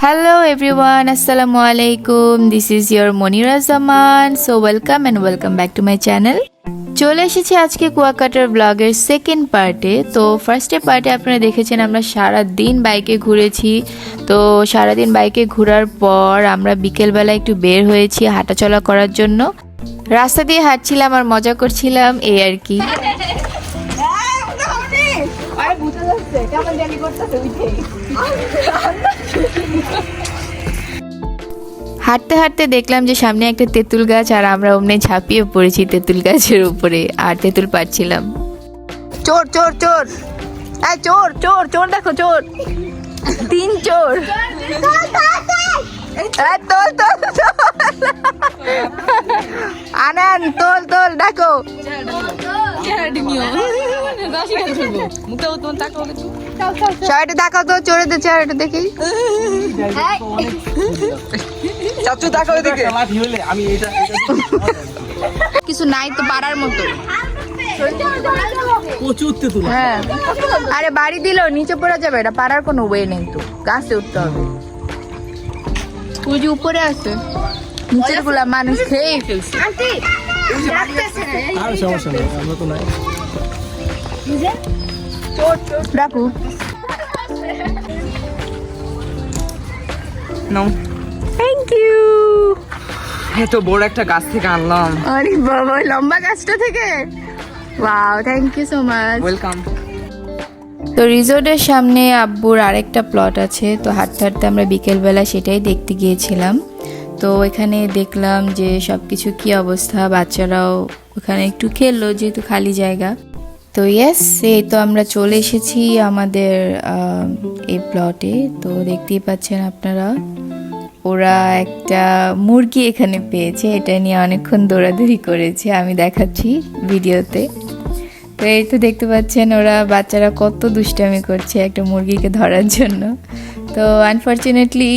Hello everyone, Assalamu alaikum. This is your Monira Zaman. So welcome back to my channel. চলে এসেছি আজকে কুয়াকাটার ব্লগের second পার্টে। তো ফার্স্টে পার্টে আপনারা দেখেছেন আমরা সারা দিন বাইকে ঘুরেছি। তো সারা দিন বাইকে ঘোরার পর আমরা বিকেলবেলা একটু বের হয়েছি হাঁটাচলা করার জন্য। রাস্তা দিয়ে হাঁটছিলাম আর মজা করছিলাম এই আর কি। হাঁটতে হাঁটতে দেখলাম যে সামনে একটা তেঁতুল গাছ আর আমরা অমনি ঝাঁপিয়ে পড়েছি তেঁতুল গাছের উপরে আর তেঁতুল পাড়ছিলাম। চোর চোর চোর, এই চোর চোর চোর, দেখো চোর, তিন চোর। তোল তোল আনান, তোল তোল, ডাকো। সবাইটা দেখাও তো চোরেদের চেহারাটা দেখি। কিছু নাই তো পারার মতো। হ্যাঁ, আরে বাড়ি দিল নিচে পড়ে যাবে, এটা পারার কোনো ওয়ে নেই, তো গাছে উঠতে হবে। ওই যে উপরে আছে, নিচের গুলা মানুষ খেয়ে ফেলছে। রাখু থ্যাংক ইউ। এত বড় একটা গাছ থেকে আনলাম। আরে বাবা, লম্বা গাছটা থেকে। Wow, thank you so much. Welcome. তো রিসোর্টের সামনে আব্বুর আরেকটা প্লট আছে, তো হাঁটতে হাঁটতে আমরা বিকেলবেলা সেটাই দেখতে গিয়েছিলাম। তো এখানে দেখলাম যে সব কিছু কী অবস্থা, বাচ্চারাও ওখানে একটু খেললো যেহেতু খালি জায়গা। তো ইয়েস, এই তো আমরা চলে এসেছি আমাদের এই প্লটে। তো দেখতেই পাচ্ছেন আপনারা, ওরা একটা মুরগি এখানে পেয়েছে, এটা নিয়ে অনেকক্ষণ দৌড়াদৌড়ি করেছে, আমি দেখাচ্ছি ভিডিওতে। তো এই তো দেখতে পাচ্ছেন ওরা বাচ্চারা কত দুষ্টামি করছে একটা মুরগিকে ধরার জন্য। তো আনফর্চুনেটলি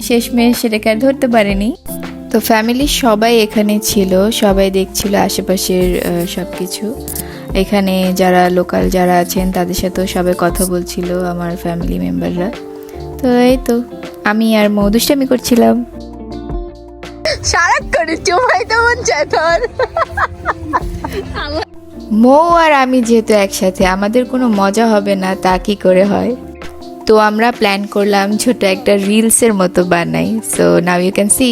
শেষমেশ সেটাকে আর ধরতে পারেনি। তো ফ্যামিলির সবাই এখানে ছিল, সবাই দেখছিল আশেপাশের সব কিছু। এখানে যারা লোকাল যারা আছেন তাদের সাথেও সবাই কথা বলছিল, আমার ফ্যামিলি মেম্বাররা। তো এই তো আমি আর মৌ দুষ্টামি করছিলাম। সারাক্ষণ চুমাইতে মন চায় তোর। মৌ আর আমি যেহেতু একসাথে, আমাদের কোনো মজা হবে না তা কি করে হয়। তো আমরা প্ল্যান করলাম ছোট একটা রিলসের মতো বানাই। So now you can see.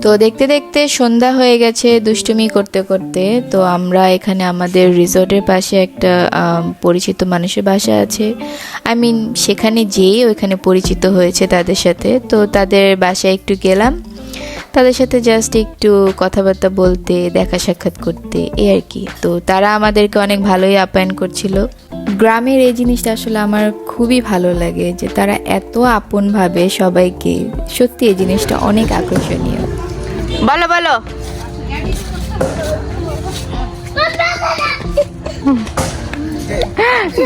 তো দেখতে দেখতে সন্ধ্যা হয়ে গেছে দুষ্টুমি করতে করতে। তো আমরা এখানে আমাদের রিসোর্টের পাশে একটা পরিচিত মানুষের বাসা আছে, আই মিন সেখানে যেয়ে ওইখানে পরিচিত হয়েছে তাদের সাথে। তো তাদের বাসায় একটু গেলাম, তাদের সাথে জাস্ট একটু কথাবার্তা বলতে, দেখা সাক্ষাৎ করতে, এই আর কি। তো তারা আমাদেরকে অনেক ভালোই আপ্যায়ন করছিল। গ্রামের এই জিনিসটা আসলে আমার খুবই ভালো লাগে যে তারা এত আপনভাবে সবাইকে, সত্যি এই জিনিসটা অনেক আকর্ষণীয়। বলো বলো,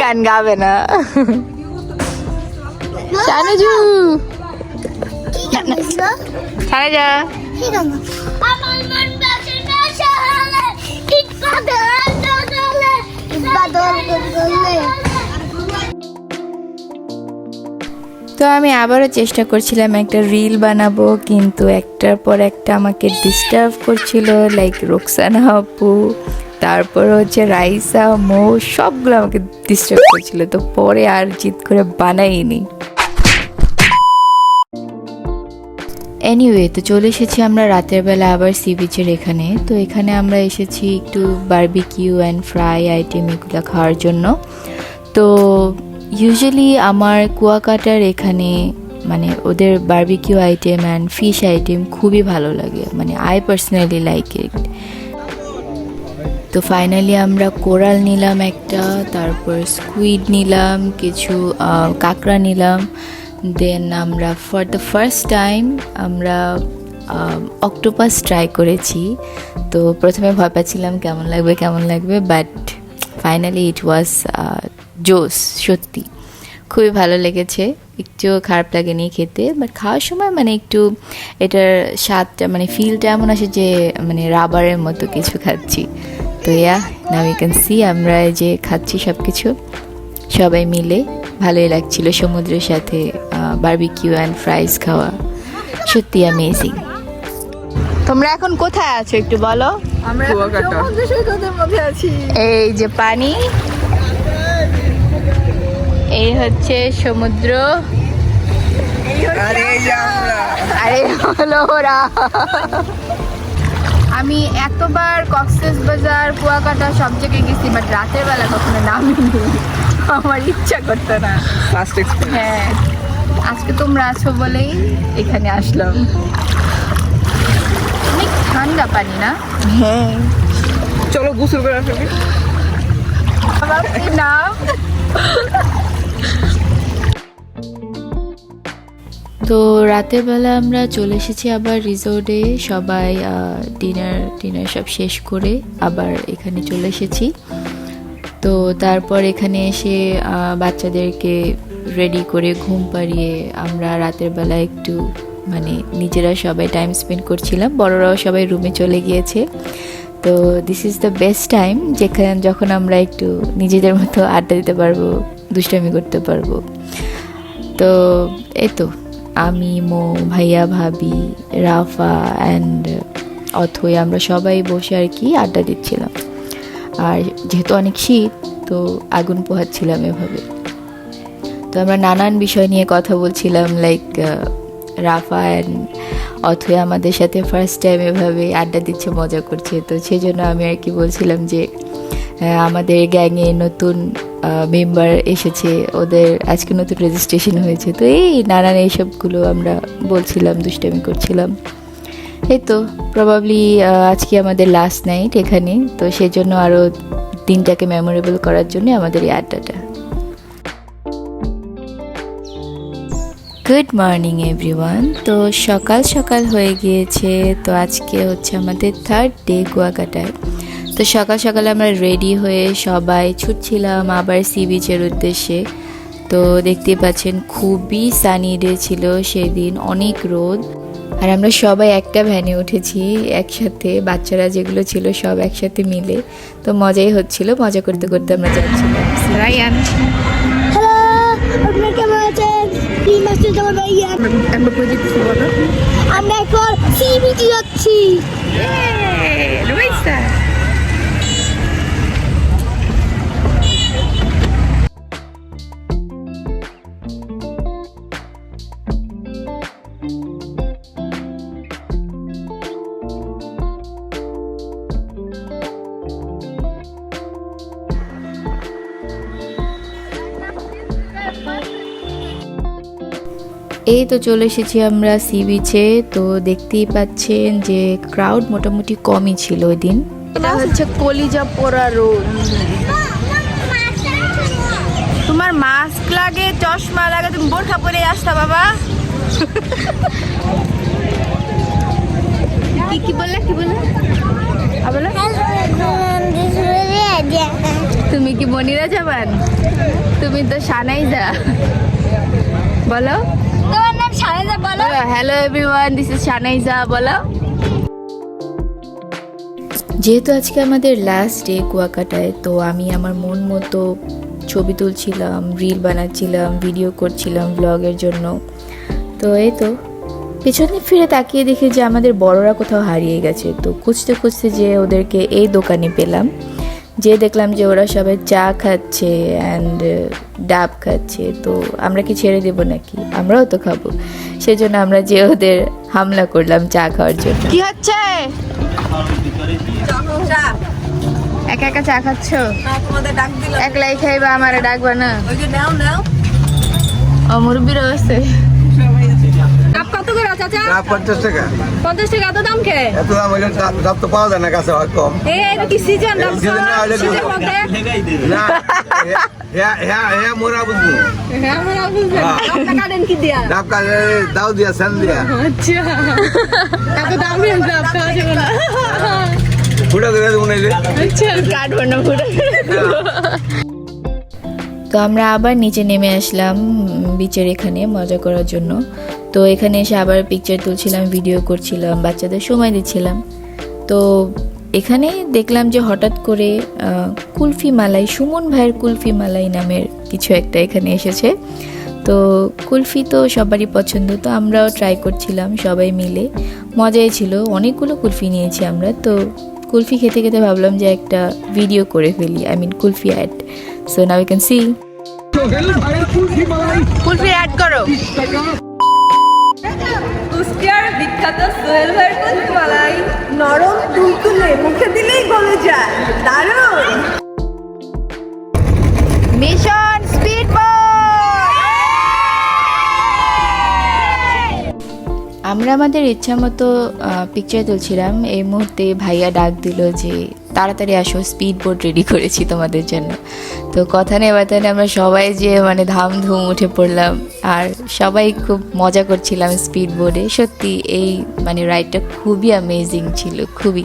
গান গাবে না শানুজু, ছাড়ে যা। তো আমি আবারও চেষ্টা করছিলাম একটা রিল বানাবো, কিন্তু একটার পর একটা আমাকে ডিস্টার্ব করছিল, লাইক রোকসানা আপু, তারপর হচ্ছে রাইসা, মৌ, সবগুলো আমাকে ডিস্টার্ব করছিল। তো পরে আর জিদ করে বানাইনি। এনিওয়ে, তো চলে এসেছি আমরা রাতের বেলা আবার সি বিচের এখানে। তো এখানে আমরা এসেছি একটু বারবিকিউ অ্যান্ড ফ্রাই আইটেম এগুলো খাওয়ার জন্য। তো ইউজুয়ালি আমার কুয়াকাটার এখানে মানে ওদের barbecue item and fish item খুবই ভালো লাগে, মানে আই পার্সোনালি লাইক ইট। তো ফাইনালি আমরা কোরাল নিলাম একটা, তারপর স্কুইড নিলাম, কিছু কাঁকড়া নিলাম। দেন আমরা ফর দ্য ফার্স্ট টাইম আমরা অক্টোপাস ট্রাই করেছি। তো প্রথমে ভয় পাচ্ছিলাম কেমন লাগবে, বাট ফাইনালি ইট ওয়াজ জোস, সত্যি খুবই ভালো লেগেছে, একটু খারাপ লাগেনি খেতে, বাট খাওয়ার সময় মানে একটু এটার স্বাদটা মানে ফিলটা এমন আসে যে মানে রাবারের মতো কিছু খাচ্ছি। তো নাও ইউ ক্যান সি আমরা এই যে খাচ্ছি সব কিছু সবাই মিলে, ভালোই লাগছিল সমুদ্রের সাথে বারবিকিউ অ্যান্ড ফ্রাইজ খাওয়া, সত্যি অ্যামেজিং। তোমরা এখন কোথায় আছো একটু বলো? আমরা সমুদ্র সৈকতের মধ্যে আছি। এই যে পানি, এই হচ্ছে সমুদ্র, আরে হলো ওরা। আমি এতবার কক্সবাজার, কুয়াকাটা সব জায়গায় গেছি, বাট রাতের বেলা কখনো নামিনি, আমার ইচ্ছা করতো না। হ্যাঁ, আজকে তোমরা আছো বলেই এখানে আসলাম। অনেক ঠান্ডা পানি না? হ্যাঁ, চলো গোসল করে আসবে। নাম তো রাতের বেলা আমরা চলে এসেছি আবার রিসোর্টে, সবাই ডিনার সব শেষ করে আবার এখানে চলে এসেছি। তো তারপর এখানে এসে বাচ্চাদেরকে রেডি করে ঘুম পাড়িয়ে আমরা রাতের বেলা একটু মানে নিজেরা সবাই টাইম স্পেন্ড করছিলাম, বড়রাও সবাই রুমে চলে গিয়েছে। তো this is the best time যখন আমরা একটু নিজেদের মতো আড্ডা দিতে পারবো, দুষ্টামি করতে পারবো। তো এই তো আমি, মো, ভাইয়া, ভাবি, রাফা অ্যান্ড অথই আমরা সবাই বসে আর কি আড্ডা দিচ্ছিলাম। আর যেহেতু অনেক শীত, তো আগুন পোহাচ্ছিলাম এভাবে। তো আমরা নানান বিষয় নিয়ে কথা বলছিলাম, লাইক রাফা অ্যান্ড অথই আমাদের সাথে ফার্স্ট টাইম এভাবে আড্ডা দিচ্ছে, মজা করছে। তো সেই জন্য আমি আর কি বলছিলাম যে আমাদের গ্যাংয়ে নতুন মেম্বার এসেছে, ওদের আজকে নতুন রেজিস্ট্রেশন হয়েছে। তো এই নানান এইসবগুলো আমরা বলছিলাম, দুষ্টামি করছিলাম। এই তো প্রবাবলি আজকে আমাদের লাস্ট নাইট এখানে, তো সেজন্য আরও দিনটাকে মেমোরেবল করার জন্য আমাদের এই আড্ডাটা। Good morning everyone. তো সকাল সকাল হয়ে গিয়েছে, তো আজকে হচ্ছে আমাদের 3rd ডে কুয়াকাটায়। তো সকাল সকাল আমরা রেডি হয়ে সবাই ছুটছিলাম আবার সি বিচের উদ্দেশ্যে। তো দেখতেই পাচ্ছেন খুবই সানি ডে ছিল সেদিন, অনেক রোদ। আর আমরা সবাই একটা ভ্যানে উঠেছি একসাথে, বাচ্চারা যেগুলো ছিল সব একসাথে মিলে, তো মজাই হচ্ছিল, মজা করতে করতে আমরা যাচ্ছিলাম। রায়ান, হ্যালো, আপনারা কেমন আছেন? জামান ভাইয়া, আমরা এখন সি বিচে যাচ্ছি। এই তো চলে এসেছি আমরা সি বিচে। তো দেখতেই পাচ্ছেন যে ক্রাউড মোটামুটি কমই ছিল ওই দিন। এটা হচ্ছে কলিজা পোড়া রোড। তোমার মাস্ক লাগে, চশমা লাগে, তুমি বোরখা পরে আসতা বাবা। কি বললে তুমি কি মনিরা জামান? তুমি তো সানাইজা। বলো, তোমার নাম সানাইজা বলো। হ্যালো এভরিওয়ান, দিস ইজ সানাইজা বলো। যেহেতু আজকে আমাদের লাস্ট ডে কুয়াকাটায়, তো আমি আমার মন মতো ছবি তুলছিলাম, রিল বানাচ্ছিলাম, ভিডিও করছিলাম ব্লগের জন্য। তো এই তো পেছনে ফিরে তাকিয়ে দেখি যে আমাদের বড়রা কোথাও হারিয়ে গেছে। তো খুঁজতে খুঁজতে যে ওদেরকে এই দোকানে পেলাম, যে দেখলাম যে ওরা সবাই চা খাচ্ছে অ্যান্ড ডাব খাচ্ছে। তো আমরা কি ছেড়ে দেবো নাকি, আমরাও তো খাবো। সেজন্য আমরা যে ওদের হামলা করলাম চা খাওয়ার জন্য। কি হচ্ছে? একা একা চা খাচ্ছ? একলাই খাইবা, আমারে ডাকবা না? ও মুরব্বির আছে। কত করে চাচা? 50 টাকা। 50 টাকা এত দাম কে? এত দাম হইলে ডাব তো পাওয়া যায় না, কাছে হয় কম। এটা কি সিজন দাম? সিজন মধ্যে না, হ্যাঁ মোরা বুঝবো। হ্যাঁ আমরা বুঝলাম। টাকা দেন কি দিয়া? ডাব কাটে দাও দিয়া, সেন দিয়া। আচ্ছা, এত দাম দিয়ে ডাব খাওয়া যাবে না। ফুটা করে দেবো নাইলে। আচ্ছা, কাটবো না ফুটা। তো আমরা আবার নিচে নেমে আসলাম বিচের এখানে মজা করার জন্য। তো এখানে এসে আবার পিকচার তুলছিলাম, ভিডিও করছিলাম, বাচ্চাদের সময় দিচ্ছিলাম। তো এখানে দেখলাম যে হঠাৎ করে কুলফি মালাই, সুমন ভাইয়ের কুলফি মালাই নামের কিছু একটা এখানে এসেছে। তো কুলফি তো সবারই পছন্দ, তো আমরাও ট্রাই করছিলাম সবাই মিলে, মজাই ছিল। অনেকগুলো কুলফি নিয়েছি আমরা। তো কুলফি খেতে খেতে ভাবলাম যে একটা ভিডিও করে ফেলি, I mean kulfi ad. So now you can see. Kulfi ad করো। কুষ্টিয়ার বিখ্যাত সোহেল ভাইয়ের কুলফি মালাই, নরম তুলতুলে, মুখে দিলেই গলে যায়, দারুণ। Mission speed boat. আমরা আমাদের ইচ্ছা মতো পিকচার তুলছিলাম। এই মুহূর্তে ভাইয়া ডাক দিল যে তাড়াতাড়ি আসো, স্পিড বোট রেডি করেছি তোমাদের জন্য। তো কথা নেই বার্তা নেই আমরা সবাই যে মানে ধামধুম উঠে পড়লাম, আর সবাই খুব মজা করছিলাম স্পিড বোটে। সত্যি এই মানে রাইডটা খুবই অ্যামেজিং ছিল, খুবই।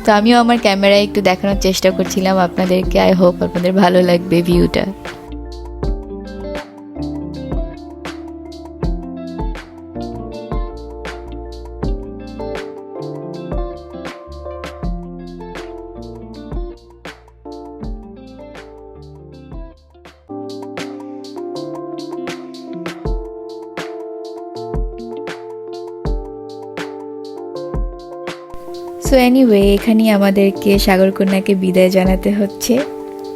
তো আমিও আমার ক্যামেরায় একটু দেখানোর চেষ্টা করছিলাম আপনাদেরকে। আই হোপ আপনাদের ভালো লাগবে ভিউটা। সো এনিওয়ে, এখানেই আমাদেরকে সাগর কন্যাকে বিদায় জানাতে হচ্ছে।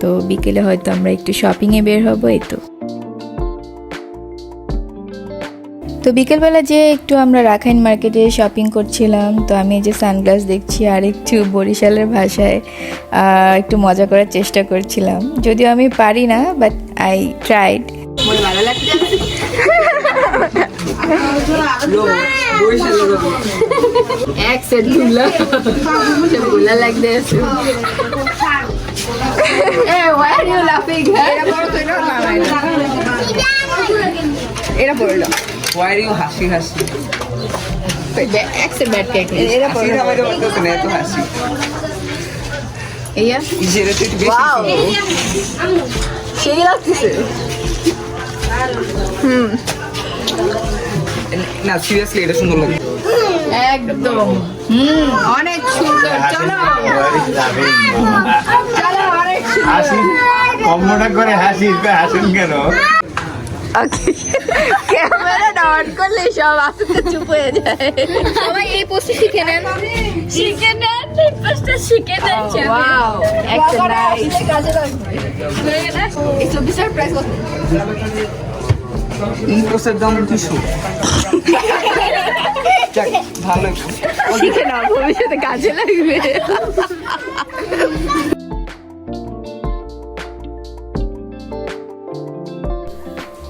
তো বিকেলে হয়তো আমরা একটু শপিংয়ে বের হব। এই তো বিকেলবেলা যে একটু আমরা রাখাইন মার্কেটে শপিং করছিলাম। তো আমি এই যে সানগ্লাস দেখছি আর একটু বরিশালের ভাষায় একটু মজা করার চেষ্টা করছিলাম, যদিও আমি পারি না, বাট আই ট্রাইড। এরা পড়লো Why are you হাসি হাসি? এরা হাসি না বাইরে বলতেছে না এত হাসি। এইয়া ইজেরে তুই বেশি ওয়াও, সেই লাগতেছে। না সিরিয়াসলি এটা সুন্দর লাগে। একদম অনেক সুন্দর। চলো চলো, অনেক হাসি কম্মটা করে হাসি হাসেন কেন? ক্যামেরা অন করলে সব আস্তে চুপ হয়ে যায়। সবাই এই পোস্টে শিখে নেন, শিখে নেন, এই পোস্টটা শিখে নেন। ওয়াও, একটা নাইস কাজে লাগবে। এই 24 প্রাইস কত? এই পোস্টের দাম 200। যাক ভালো, শিখে নাও, ভবিষ্যতে কাজে লাগবে।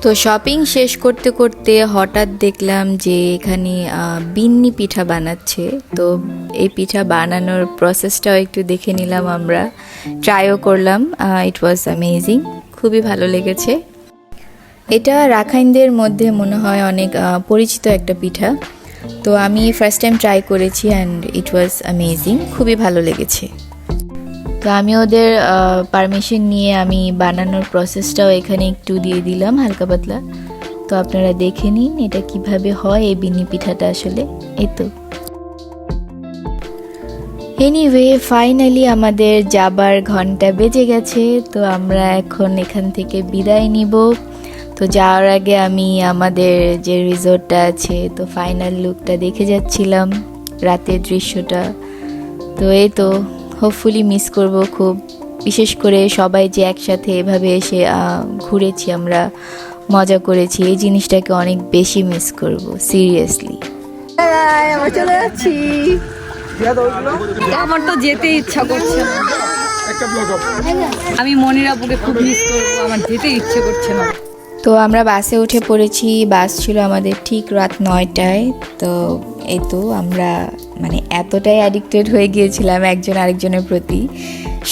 তো শপিং শেষ করতে করতে হঠাৎ দেখলাম যে এখানে বিন্নি পিঠা বানাচ্ছে। তো এই পিঠা বানানোর প্রসেসটাও একটু দেখে নিলাম, আমরা ট্রাইও করলাম। ইট ওয়াজ অ্যামেজিং, খুবই ভালো লেগেছে। এটা রাখাইনদের মধ্যে মনে হয় অনেক পরিচিত একটা পিঠা। তো আমি ফার্স্ট টাইম ট্রাই করেছি অ্যান্ড ইট ওয়াজ অ্যামেজিং, খুবই ভালো লেগেছে। তো আমি ওদের পারমিশন নিয়ে আমি বানানোর প্রসেসটাও এখানে একটু দিয়ে দিলাম হালকা পাতলা। তো আপনারা দেখে নিন এটা কিভাবে হয় এই বিন্নি পিঠাটা আসলে। এই তো এনিওয়ে, ফাইনালি আমাদের যাবার ঘন্টা বেজে গেছে। তো আমরা এখন এখান থেকে বিদায় নিব। তো যাওয়ার আগে আমি আমাদের যে রিসোর্টটা আছে তো ফাইনাল লুকটা দেখে যাচ্ছিলাম, রাতের দৃশ্যটা। তো এই তো হোপফুলি মিস করব খুব, বিশেষ করে সবাই যে একসাথে এভাবে এসে ঘুরেছি, আমরা মজা করেছি, এই জিনিসটাকে অনেক বেশি মিস করব সিরিয়াসলি। আমরা চলে যাচ্ছি। আমার তো যেতে ইচ্ছা করছে না। আমি মনির আপুকে খুব মিস করবো, আমার যেতে ইচ্ছে করছে না। তো আমরা বাসে উঠে পড়েছি। বাস ছিল আমাদের ঠিক রাত 9টায়। তো এই তো আমরা মানে এতটাই অ্যাডিক্টেড হয়ে গিয়েছিলাম একজন আরেকজনের প্রতি।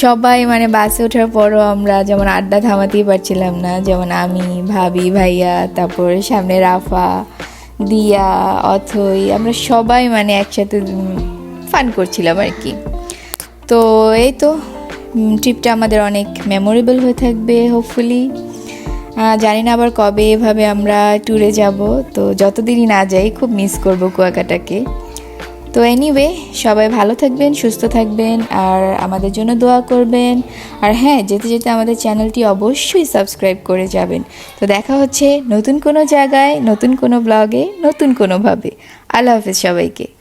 সবাই মানে বাসে ওঠার পরও আমরা যেমন আড্ডা থামাতেই পারছিলাম না, যেমন আমি, ভাবি, ভাইয়া, তারপর সামনে রাফা, দিয়া, অথই, আমরা সবাই মানে একসাথে ফান করছিলাম আর কি। তো এই তো ট্রিপটা আমাদের অনেক মেমোরেবল হয়ে থাকবে হোপফুলি। জানি না আবার কবে এভাবে আমরা ট্যুরে যাব, তো যতদিনই না যাই খুব মিস করব কুয়াকাটাকে। তো এনিওয়ে, সবাই ভালো থাকবেন, সুস্থ থাকবেন, আর আমাদের জন্য দোয়া করবেন। আর হ্যাঁ, যেতে যেতে আমাদের চ্যানেলটি অবশ্যই সাবস্ক্রাইব করে যাবেন। তো দেখা হচ্ছে নতুন কোনো জায়গায়, নতুন কোনো ব্লগে, নতুন কোনোভাবে। আল্লাহ হাফেজ সবাইকে।